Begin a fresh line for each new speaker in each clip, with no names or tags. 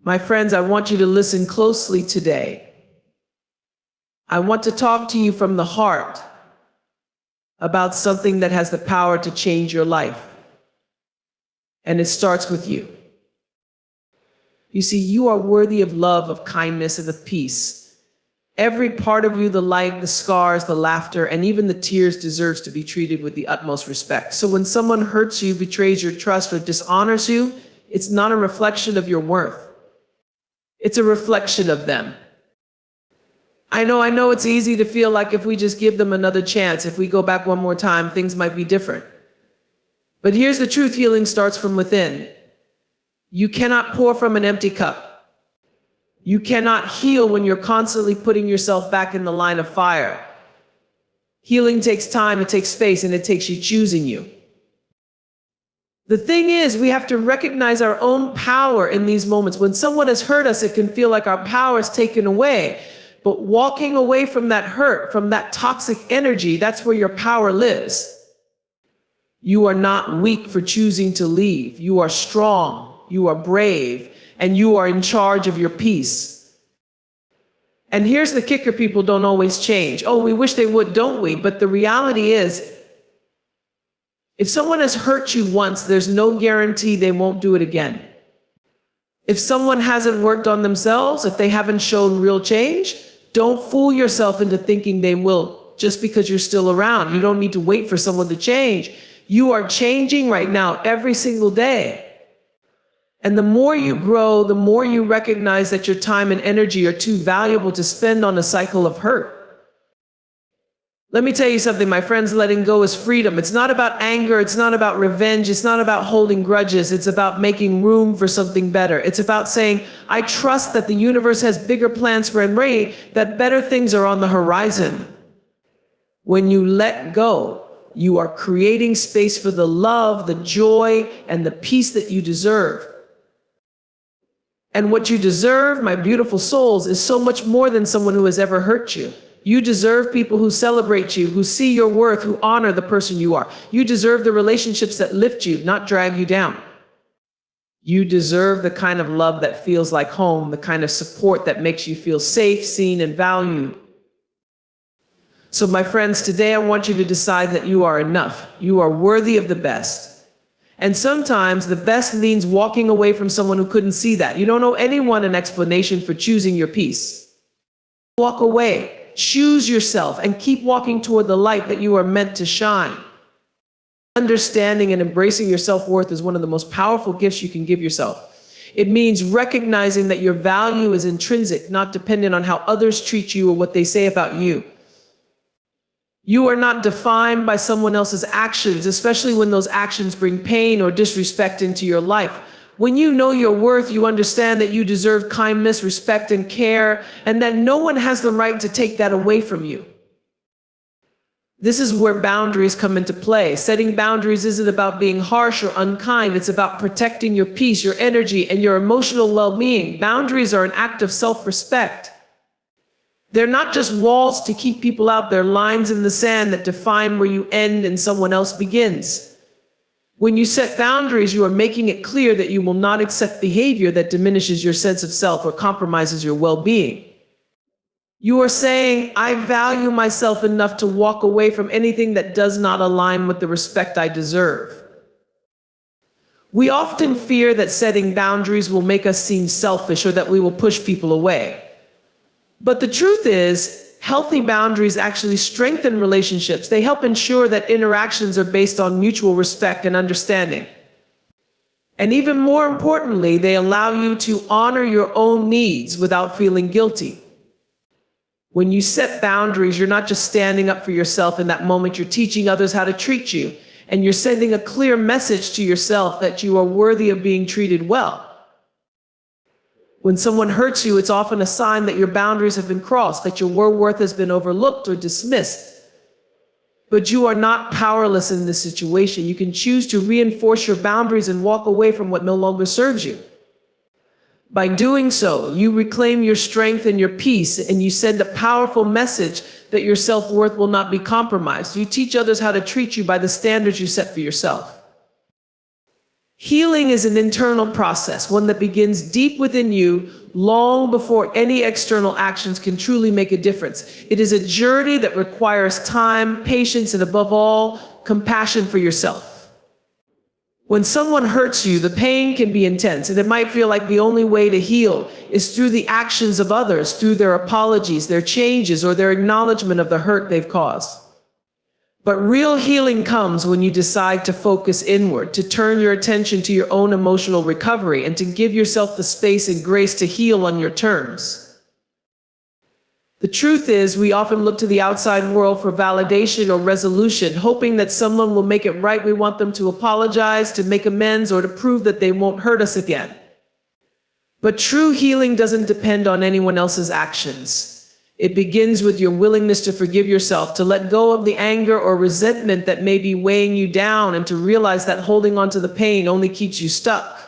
My friends, I want you to listen closely today. I want to talk to you from the heart about something that has the power to change your life. And it starts with you. You see, you are worthy of love, of kindness, and of peace. Every part of you, the light, the scars, the laughter, and even the tears deserves to be treated with the utmost respect. So when someone hurts you, betrays your trust, or dishonors you, it's not a reflection of your worth. It's a reflection of them. I know it's easy to feel like if we just give them another chance, if we go back one more time, things might be different. But here's the truth: healing starts from within. You cannot pour from an empty cup. You cannot heal when you're constantly putting yourself back in the line of fire. Healing takes time, it takes space, and it takes you choosing you. The thing is, we have to recognize our own power in these moments. When someone has hurt us, it can feel like our power is taken away. But walking away from that hurt, from that toxic energy, that's where your power lives. You are not weak for choosing to leave. You are strong, you are brave, and you are in charge of your peace. And here's the kicker: people don't always change. Oh, we wish they would, don't we? But the reality is, if someone has hurt you once, there's no guarantee they won't do it again. If someone hasn't worked on themselves, if they haven't shown real change, don't fool yourself into thinking they will just because you're still around. You don't need to wait for someone to change. You are changing right now, every single day. And the more you grow, the more you recognize that your time and energy are too valuable to spend on a cycle of hurt. Let me tell you something, my friends, letting go is freedom. It's not about anger, it's not about revenge, it's not about holding grudges, it's about making room for something better. It's about saying, I trust that the universe has bigger plans for Ray, that better things are on the horizon. When you let go, you are creating space for the love, the joy, and the peace that you deserve. And what you deserve, my beautiful souls, is so much more than someone who has ever hurt you. You deserve people who celebrate you, who see your worth, who honor the person you are. You deserve the relationships that lift you, not drag you down. You deserve the kind of love that feels like home, the kind of support that makes you feel safe, seen, and valued. So my friends, today I want you to decide that you are enough. You are worthy of the best. And sometimes the best means walking away from someone who couldn't see that. You don't owe anyone an explanation for choosing your peace. Walk away. Choose yourself and keep walking toward the light that you are meant to shine. Understanding and embracing your self-worth is one of the most powerful gifts you can give yourself. It means recognizing that your value is intrinsic, not dependent on how others treat you or what they say about you. You are not defined by someone else's actions, especially when those actions bring pain or disrespect into your life. When you know your worth, you understand that you deserve kindness, respect, and care, and that no one has the right to take that away from you. This is where boundaries come into play. Setting boundaries isn't about being harsh or unkind. It's about protecting your peace, your energy, and your emotional well-being. Boundaries are an act of self-respect. They're not just walls to keep people out. They're lines in the sand that define where you end and someone else begins. When you set boundaries, you are making it clear that you will not accept behavior that diminishes your sense of self or compromises your well-being. You are saying, I value myself enough to walk away from anything that does not align with the respect I deserve. We often fear that setting boundaries will make us seem selfish or that we will push people away. But the truth is, healthy boundaries actually strengthen relationships. They help ensure that interactions are based on mutual respect and understanding. And even more importantly, they allow you to honor your own needs without feeling guilty. When you set boundaries, you're not just standing up for yourself in that moment, you're teaching others how to treat you. And you're sending a clear message to yourself that you are worthy of being treated well. When someone hurts you, it's often a sign that your boundaries have been crossed, that your worth has been overlooked or dismissed. But you are not powerless in this situation. You can choose to reinforce your boundaries and walk away from what no longer serves you. By doing so, you reclaim your strength and your peace, and you send a powerful message that your self-worth will not be compromised. You teach others how to treat you by the standards you set for yourself. Healing is an internal process, one that begins deep within you, long before any external actions can truly make a difference. It is a journey that requires time, patience, and above all, compassion for yourself. When someone hurts you, the pain can be intense, and it might feel like the only way to heal is through the actions of others, through their apologies, their changes, or their acknowledgement of the hurt they've caused. But real healing comes when you decide to focus inward, to turn your attention to your own emotional recovery, and to give yourself the space and grace to heal on your terms. The truth is, we often look to the outside world for validation or resolution, hoping that someone will make it right. We want them to apologize, to make amends, or to prove that they won't hurt us again. But true healing doesn't depend on anyone else's actions. It begins with your willingness to forgive yourself, to let go of the anger or resentment that may be weighing you down, and to realize that holding on to the pain only keeps you stuck.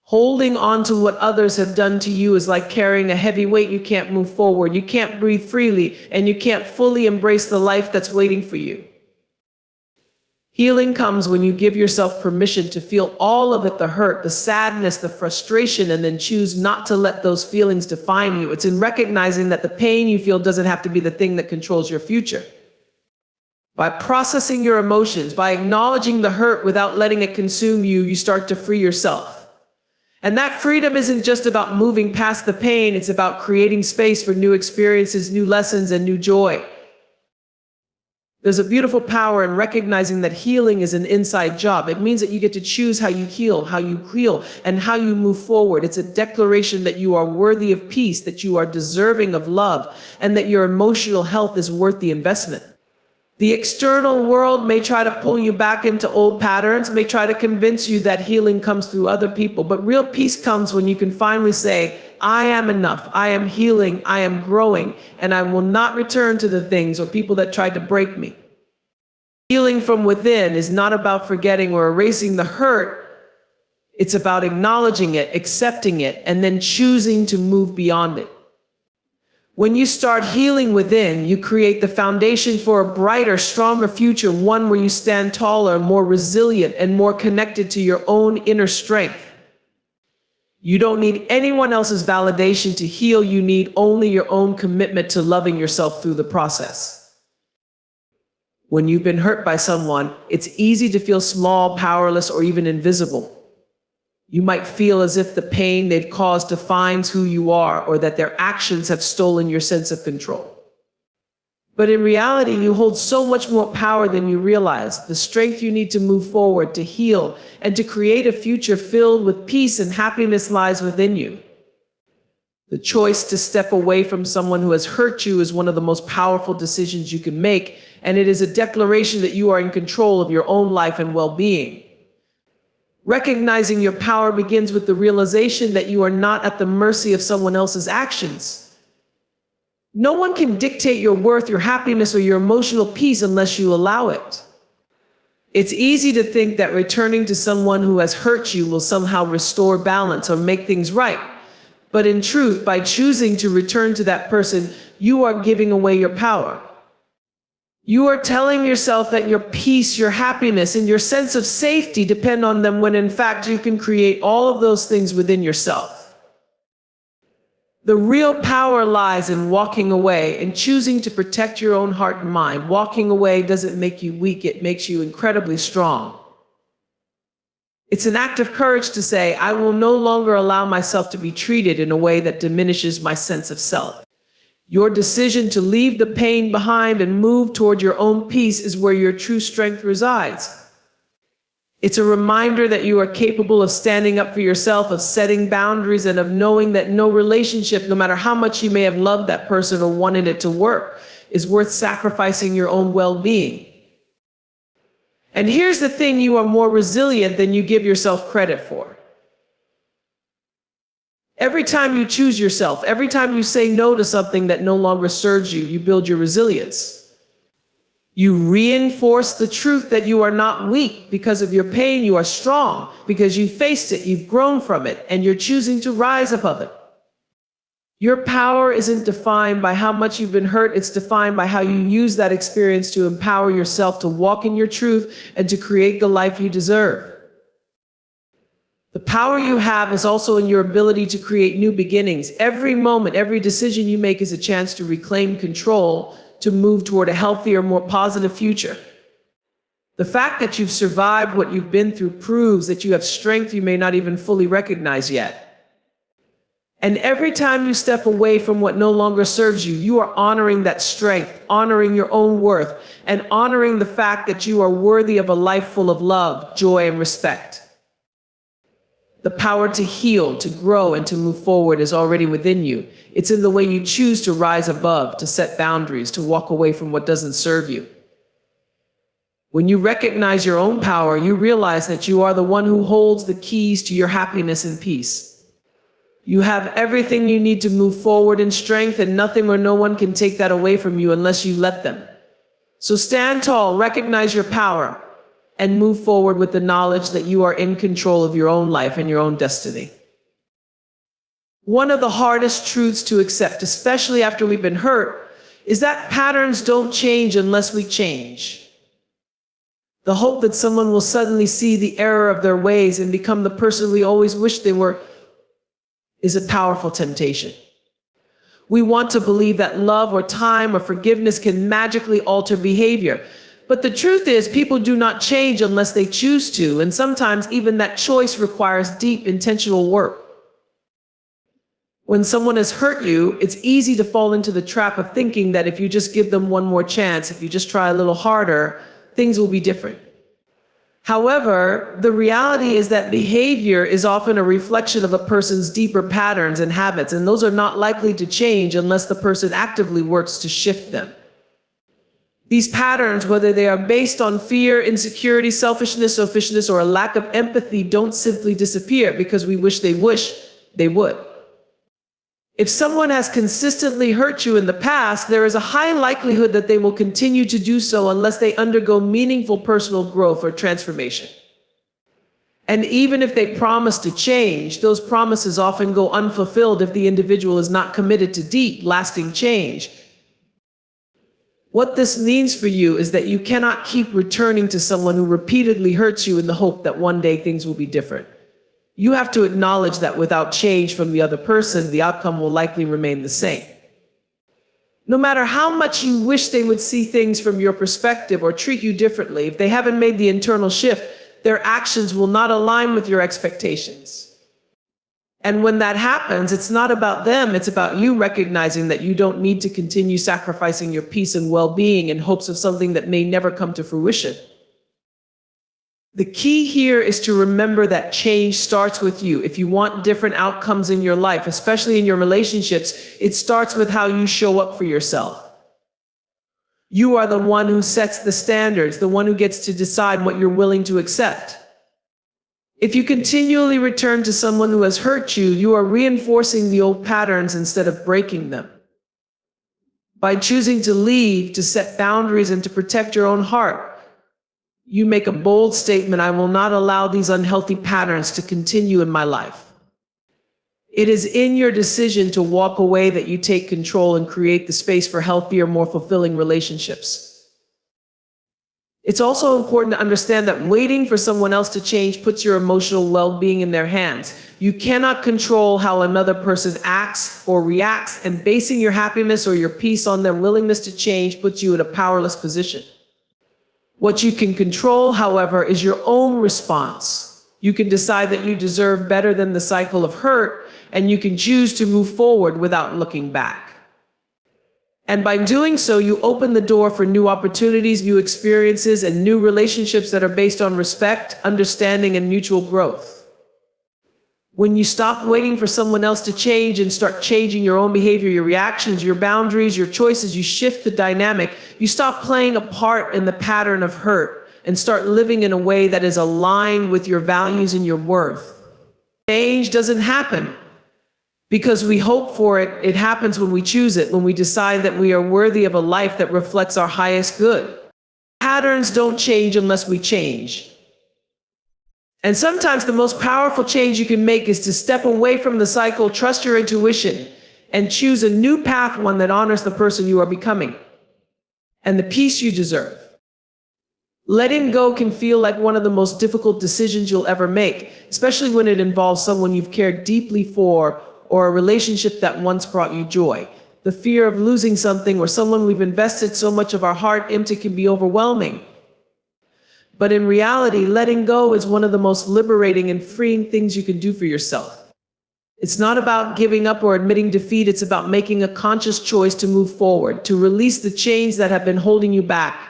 Holding on to what others have done to you is like carrying a heavy weight. You can't move forward, you can't breathe freely, and you can't fully embrace the life that's waiting for you. Healing comes when you give yourself permission to feel all of it, the hurt, the sadness, the frustration, and then choose not to let those feelings define you. It's in recognizing that the pain you feel doesn't have to be the thing that controls your future. By processing your emotions, by acknowledging the hurt without letting it consume you, you start to free yourself. And that freedom isn't just about moving past the pain, it's about creating space for new experiences, new lessons, and new joy. There's a beautiful power in recognizing that healing is an inside job. It means that you get to choose how you heal, and how you move forward. It's a declaration that you are worthy of peace, that you are deserving of love, and that your emotional health is worth the investment. The external world may try to pull you back into old patterns, may try to convince you that healing comes through other people, but real peace comes when you can finally say, I am enough, I am healing, I am growing, and I will not return to the things or people that tried to break me. Healing from within is not about forgetting or erasing the hurt. It's about acknowledging it, accepting it, and then choosing to move beyond it. When you start healing within, you create the foundation for a brighter, stronger future, one where you stand taller, more resilient, and more connected to your own inner strength. You don't need anyone else's validation to heal. You need only your own commitment to loving yourself through the process. When you've been hurt by someone, it's easy to feel small, powerless, or even invisible. You might feel as if the pain they've caused defines who you are, or that their actions have stolen your sense of control. But in reality, you hold so much more power than you realize. The strength you need to move forward, to heal, and to create a future filled with peace and happiness lies within you. The choice to step away from someone who has hurt you is one of the most powerful decisions you can make, and it is a declaration that you are in control of your own life and well-being. Recognizing your power begins with the realization that you are not at the mercy of someone else's actions. No one can dictate your worth, your happiness, or your emotional peace unless you allow it. It's easy to think that returning to someone who has hurt you will somehow restore balance or make things right. But in truth, by choosing to return to that person, you are giving away your power. You are telling yourself that your peace, your happiness, and your sense of safety depend on them, when in fact you can create all of those things within yourself. The real power lies in walking away and choosing to protect your own heart and mind. Walking away doesn't make you weak, it makes you incredibly strong. It's an act of courage to say, I will no longer allow myself to be treated in a way that diminishes my sense of self. Your decision to leave the pain behind and move toward your own peace is where your true strength resides. It's a reminder that you are capable of standing up for yourself, of setting boundaries, and of knowing that no relationship, no matter how much you may have loved that person or wanted it to work, is worth sacrificing your own well-being. And here's the thing, you are more resilient than you give yourself credit for. Every time you choose yourself, every time you say no to something that no longer serves you, you build your resilience. You reinforce the truth that you are not weak because of your pain. You are strong because you faced it, you've grown from it, and you're choosing to rise above it. Your power isn't defined by how much you've been hurt, it's defined by how you use that experience to empower yourself to walk in your truth and to create the life you deserve. The power you have is also in your ability to create new beginnings. Every moment, every decision you make is a chance to reclaim control, to move toward a healthier, more positive future. The fact that you've survived what you've been through proves that you have strength you may not even fully recognize yet. And every time you step away from what no longer serves you, you are honoring that strength, honoring your own worth, and honoring the fact that you are worthy of a life full of love, joy, and respect. The power to heal, to grow, and to move forward is already within you. It's in the way you choose to rise above, to set boundaries, to walk away from what doesn't serve you. When you recognize your own power, you realize that you are the one who holds the keys to your happiness and peace. You have everything you need to move forward in strength, and nothing or no one can take that away from you unless you let them. So stand tall, recognize your power, and move forward with the knowledge that you are in control of your own life and your own destiny. One of the hardest truths to accept, especially after we've been hurt, is that patterns don't change unless we change. The hope that someone will suddenly see the error of their ways and become the person we always wished they were is a powerful temptation. We want to believe that love or time or forgiveness can magically alter behavior. But the truth is, people do not change unless they choose to, and sometimes even that choice requires deep, intentional work. When someone has hurt you, it's easy to fall into the trap of thinking that if you just give them one more chance, if you just try a little harder, things will be different. However, the reality is that behavior is often a reflection of a person's deeper patterns and habits, and those are not likely to change unless the person actively works to shift them. These patterns, whether they are based on fear, insecurity, selfishness, or a lack of empathy, don't simply disappear because we wish they would. If someone has consistently hurt you in the past, there is a high likelihood that they will continue to do so unless they undergo meaningful personal growth or transformation. And even if they promise to change, those promises often go unfulfilled if the individual is not committed to deep, lasting change. What this means for you is that you cannot keep returning to someone who repeatedly hurts you in the hope that one day things will be different. You have to acknowledge that without change from the other person, the outcome will likely remain the same. No matter how much you wish they would see things from your perspective or treat you differently, if they haven't made the internal shift, their actions will not align with your expectations. And when that happens, it's not about them, it's about you recognizing that you don't need to continue sacrificing your peace and well-being in hopes of something that may never come to fruition. The key here is to remember that change starts with you. If you want different outcomes in your life, especially in your relationships, it starts with how you show up for yourself. You are the one who sets the standards, the one who gets to decide what you're willing to accept. If you continually return to someone who has hurt you, you are reinforcing the old patterns instead of breaking them. By choosing to leave, to set boundaries, and to protect your own heart, you make a bold statement: I will not allow these unhealthy patterns to continue in my life. It is in your decision to walk away that you take control and create the space for healthier, more fulfilling relationships. It's also important to understand that waiting for someone else to change puts your emotional well-being in their hands. You cannot control how another person acts or reacts, and basing your happiness or your peace on their willingness to change puts you in a powerless position. What you can control, however, is your own response. You can decide that you deserve better than the cycle of hurt, and you can choose to move forward without looking back. And by doing so, you open the door for new opportunities, new experiences, and new relationships that are based on respect, understanding, and mutual growth. When you stop waiting for someone else to change and start changing your own behavior, your reactions, your boundaries, your choices, you shift the dynamic. You stop playing a part in the pattern of hurt and start living in a way that is aligned with your values and your worth. Change doesn't happen because we hope for it. It happens when we choose it, when we decide that we are worthy of a life that reflects our highest good. Patterns don't change unless we change. And sometimes the most powerful change you can make is to step away from the cycle, trust your intuition, and choose a new path, one that honors the person you are becoming and the peace you deserve. Letting go can feel like one of the most difficult decisions you'll ever make, especially when it involves someone you've cared deeply for or a relationship that once brought you joy. The fear of losing something or someone we've invested so much of our heart into can be overwhelming. But in reality, letting go is one of the most liberating and freeing things you can do for yourself. It's not about giving up or admitting defeat. It's about making a conscious choice to move forward, to release the chains that have been holding you back,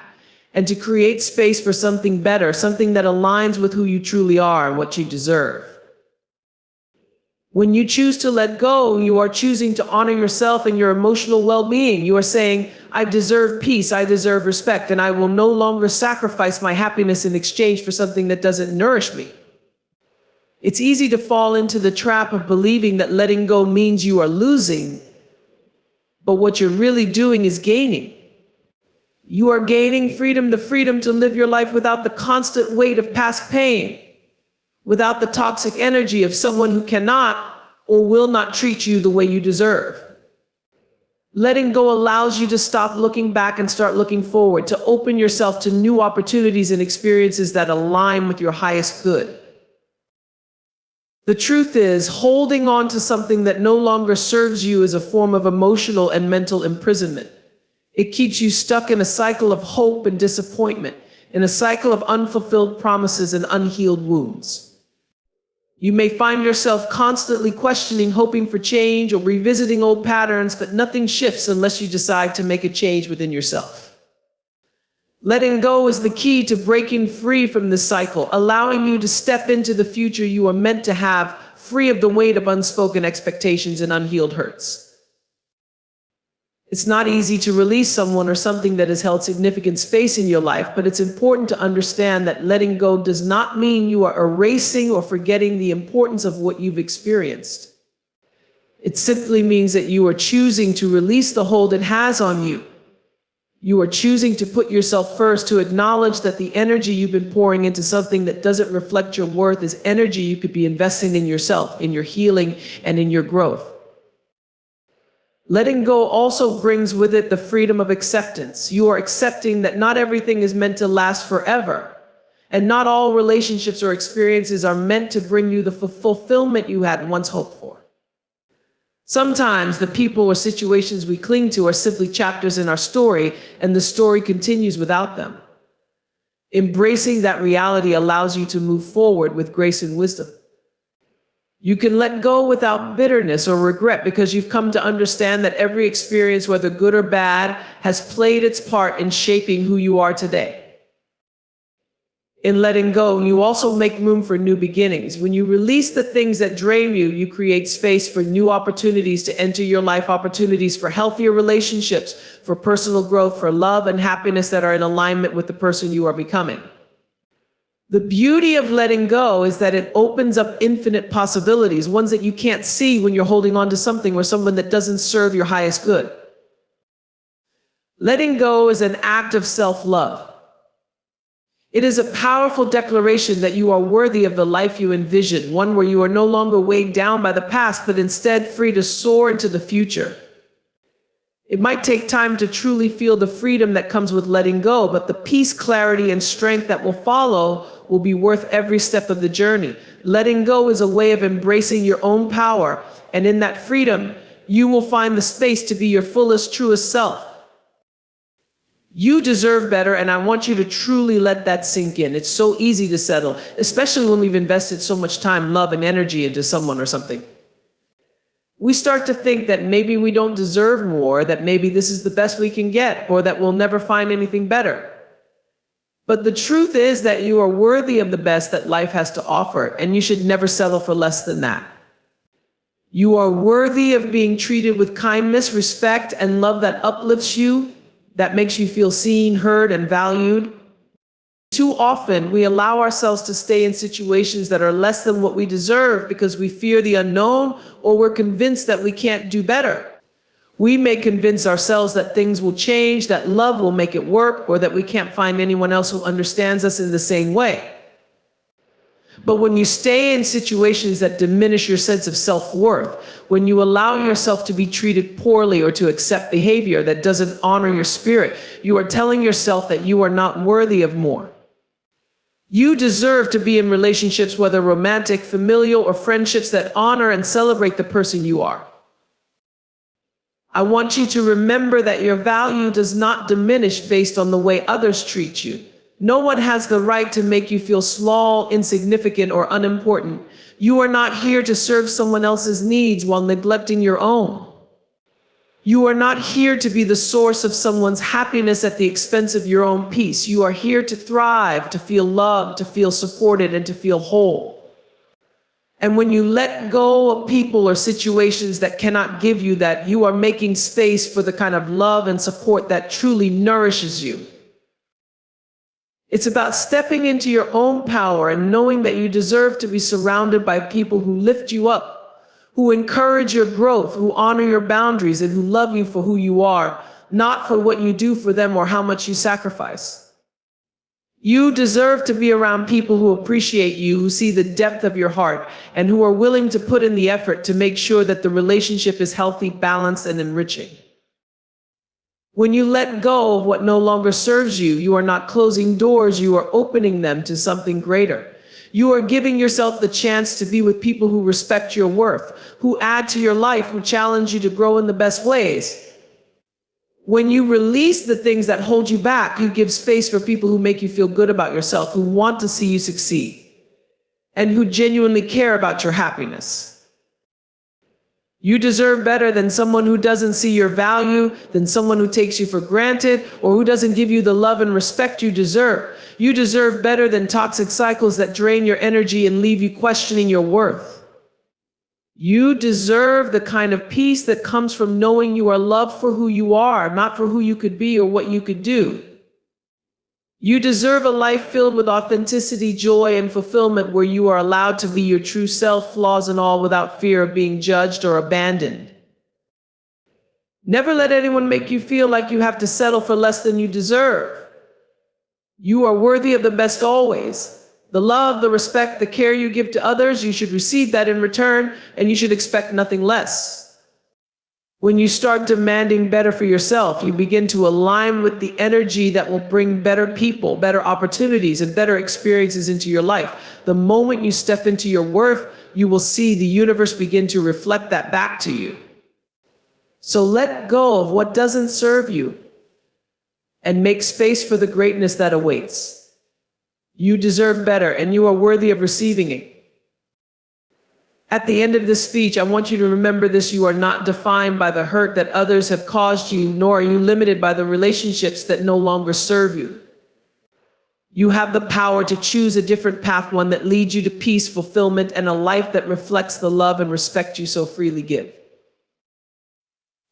and to create space for something better, something that aligns with who you truly are and what you deserve. When you choose to let go, you are choosing to honor yourself and your emotional well-being. You are saying, I deserve peace, I deserve respect, and I will no longer sacrifice my happiness in exchange for something that doesn't nourish me. It's easy to fall into the trap of believing that letting go means you are losing, but what you're really doing is gaining. You are gaining freedom, the freedom to live your life without the constant weight of past pain, without the toxic energy of someone who cannot or will not treat you the way you deserve. Letting go allows you to stop looking back and start looking forward, to open yourself to new opportunities and experiences that align with your highest good. The truth is, holding on to something that no longer serves you is a form of emotional and mental imprisonment. It keeps you stuck in a cycle of hope and disappointment, in a cycle of unfulfilled promises and unhealed wounds. You may find yourself constantly questioning, hoping for change, or revisiting old patterns, but nothing shifts unless you decide to make a change within yourself. Letting go is the key to breaking free from this cycle, allowing you to step into the future you are meant to have, free of the weight of unspoken expectations and unhealed hurts. It's not easy to release someone or something that has held significant space in your life, but it's important to understand that letting go does not mean you are erasing or forgetting the importance of what you've experienced. It simply means that you are choosing to release the hold it has on you. You are choosing to put yourself first, to acknowledge that the energy you've been pouring into something that doesn't reflect your worth is energy you could be investing in yourself, in your healing, and in your growth. Letting go also brings with it the freedom of acceptance. You are accepting that not everything is meant to last forever, and not all relationships or experiences are meant to bring you the fulfillment you had once hoped for. Sometimes the people or situations we cling to are simply chapters in our story, and the story continues without them. Embracing that reality allows you to move forward with grace and wisdom. You can let go without bitterness or regret because you've come to understand that every experience, whether good or bad, has played its part in shaping who you are today. In letting go, you also make room for new beginnings. When you release the things that drain you, you create space for new opportunities to enter your life, opportunities for healthier relationships, for personal growth, for love and happiness that are in alignment with the person you are becoming. The beauty of letting go is that it opens up infinite possibilities, ones that you can't see when you're holding on to something or someone that doesn't serve your highest good. Letting go is an act of self-love. It is a powerful declaration that you are worthy of the life you envision, one where you are no longer weighed down by the past, but instead free to soar into the future. It might take time to truly feel the freedom that comes with letting go, but the peace, clarity, and strength that will follow will be worth every step of the journey. Letting go is a way of embracing your own power, and in that freedom, you will find the space to be your fullest, truest self. You deserve better, and I want you to truly let that sink in. It's so easy to settle, especially when we've invested so much time, love, and energy into someone or something. We start to think that maybe we don't deserve more, that maybe this is the best we can get, or that we'll never find anything better. But the truth is that you are worthy of the best that life has to offer, and you should never settle for less than that. You are worthy of being treated with kindness, respect, and love that uplifts you, that makes you feel seen, heard, and valued. Too often, we allow ourselves to stay in situations that are less than what we deserve because we fear the unknown or we're convinced that we can't do better. We may convince ourselves that things will change, that love will make it work, or that we can't find anyone else who understands us in the same way. But when you stay in situations that diminish your sense of self-worth, when you allow yourself to be treated poorly or to accept behavior that doesn't honor your spirit, you are telling yourself that you are not worthy of more. You deserve to be in relationships, whether romantic, familial, or friendships, that honor and celebrate the person you are. I want you to remember that your value does not diminish based on the way others treat you. No one has the right to make you feel small, insignificant, or unimportant. You are not here to serve someone else's needs while neglecting your own. You are not here to be the source of someone's happiness at the expense of your own peace. You are here to thrive, to feel loved, to feel supported, and to feel whole. And when you let go of people or situations that cannot give you that, you are making space for the kind of love and support that truly nourishes you. It's about stepping into your own power and knowing that you deserve to be surrounded by people who lift you up, who encourage your growth, who honor your boundaries, and who love you for who you are, not for what you do for them or how much you sacrifice. You deserve to be around people who appreciate you, who see the depth of your heart, and who are willing to put in the effort to make sure that the relationship is healthy, balanced, and enriching. When you let go of what no longer serves you, you are not closing doors, you are opening them to something greater. You are giving yourself the chance to be with people who respect your worth, who add to your life, who challenge you to grow in the best ways. When you release the things that hold you back, you give space for people who make you feel good about yourself, who want to see you succeed, and who genuinely care about your happiness. You deserve better than someone who doesn't see your value, than someone who takes you for granted, or who doesn't give you the love and respect you deserve. You deserve better than toxic cycles that drain your energy and leave you questioning your worth. You deserve the kind of peace that comes from knowing you are loved for who you are, not for who you could be or what you could do. You deserve a life filled with authenticity, joy, and fulfillment, where you are allowed to be your true self, flaws and all, without fear of being judged or abandoned. Never let anyone make you feel like you have to settle for less than you deserve. You are worthy of the best always. The love, the respect, the care you give to others, you should receive that in return, and you should expect nothing less. When you start demanding better for yourself, you begin to align with the energy that will bring better people, better opportunities, and better experiences into your life. The moment you step into your worth, you will see the universe begin to reflect that back to you. So let go of what doesn't serve you and make space for the greatness that awaits. You deserve better, and you are worthy of receiving it. At the end of this speech, I want you to remember this: you are not defined by the hurt that others have caused you, nor are you limited by the relationships that no longer serve you. You have the power to choose a different path, one that leads you to peace, fulfillment, and a life that reflects the love and respect you so freely give.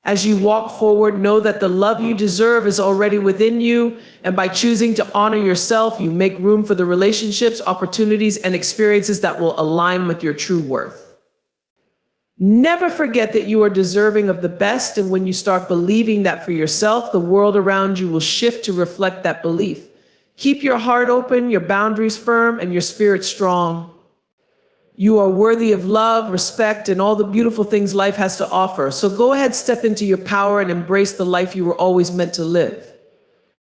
As you walk forward, know that the love you deserve is already within you, and by choosing to honor yourself, you make room for the relationships, opportunities, and experiences that will align with your true worth. Never forget that you are deserving of the best, and when you start believing that for yourself, the world around you will shift to reflect that belief. Keep your heart open, your boundaries firm, and your spirit strong. You are worthy of love, respect, and all the beautiful things life has to offer. So go ahead, step into your power, and embrace the life you were always meant to live.